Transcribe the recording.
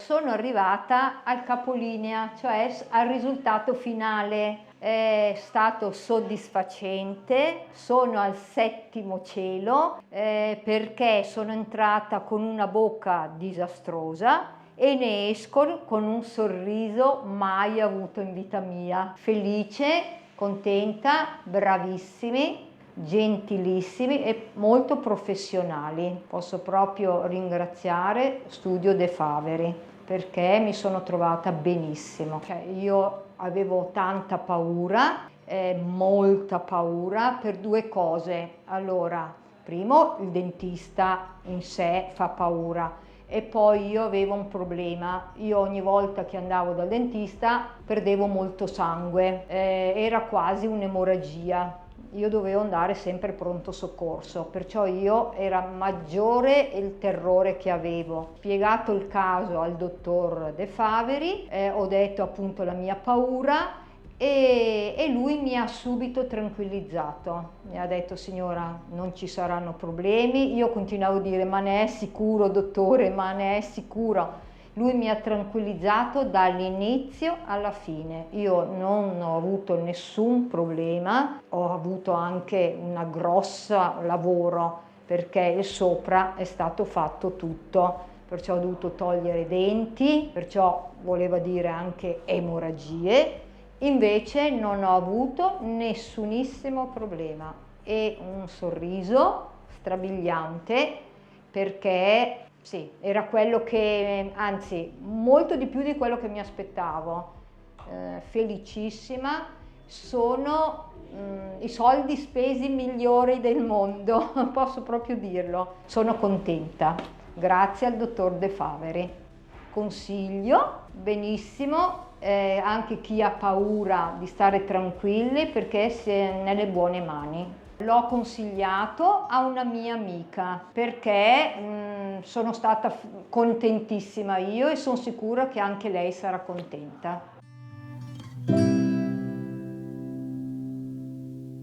sono arrivata al capolinea, cioè al risultato finale. È stato soddisfacente, sono al settimo cielo perché sono entrata con una bocca disastrosa e ne esco con un sorriso mai avuto in vita mia, felice, contenta, bravissimi, gentilissimi e molto professionali. Posso proprio ringraziare Studio De Faveri perché mi sono trovata benissimo. Cioè, io avevo tanta paura, molta paura per due cose. Allora, primo, il dentista in sé fa paura. E poi io avevo un problema, io ogni volta che andavo dal dentista perdevo molto sangue, era quasi un'emorragia, io dovevo andare sempre pronto soccorso, perciò era maggiore il terrore che avevo. Spiegato il caso al dottor De Faveri, ho detto appunto la mia paura e lui mi ha subito tranquillizzato, mi ha detto signora non ci saranno problemi, io continuavo a dire ma ne è sicuro dottore, ma ne è sicuro? Lui mi ha tranquillizzato dall'inizio alla fine, io non ho avuto nessun problema, ho avuto anche una grossa lavoro perché il sopra è stato fatto tutto, perciò ho dovuto togliere i denti, perciò voleva dire anche emorragie, invece non ho avuto nessunissimo problema e un sorriso strabiliante perché sì, era quello che, anzi, molto di più di quello che mi aspettavo. Felicissima, sono i soldi spesi migliori del mondo, posso proprio dirlo. Sono contenta, grazie al dottor De Faveri. Consiglio benissimo anche chi ha paura di stare tranquilli perché si è nelle buone mani. L'ho consigliato a una mia amica perché sono stata contentissima io e sono sicura che anche lei sarà contenta.